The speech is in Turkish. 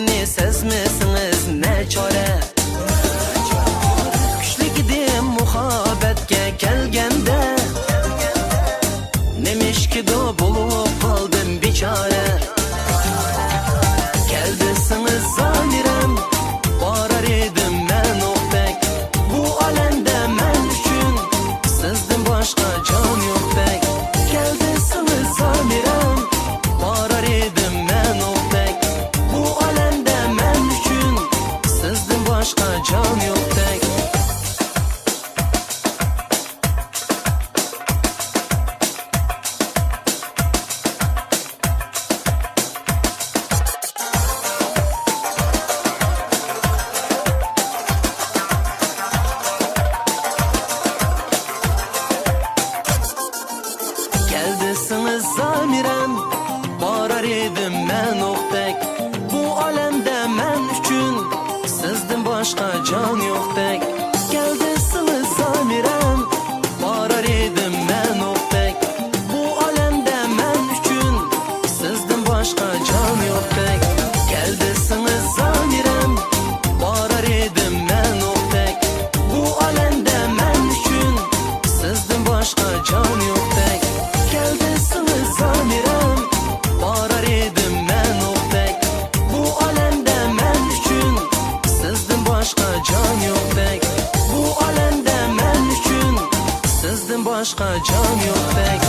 Beni sezmesiniz ne çare. Güçlü gidim muhabbetke kelgende, nemiş ki do bulup kaldım biçare. Geldisiniz zamirem, varar edim men okbek. Bu alemde men üçün sizden başka can yok bek. Geldisiniz zamirem, varar edim men okbek. Bu alemde men üçün sizden başka can yok bek. Geldisiniz zamirem, varar edim men okbek. Bu alemde men üçün sizden başka can yok bek. Geldisiniz zamirem, varar edim men okbek. Bu alemde men üçün sizden başka can yok bek. Geldisiniz zamirem, varar edim men okbek. Bu alemde men üçün sizden başka can yok bek. Geldisiniz zamirem, varar edim men okbek. Bu alemde men üçün sizden başka can yok bek. Bu alemde men üçün sizden başka can yok bek.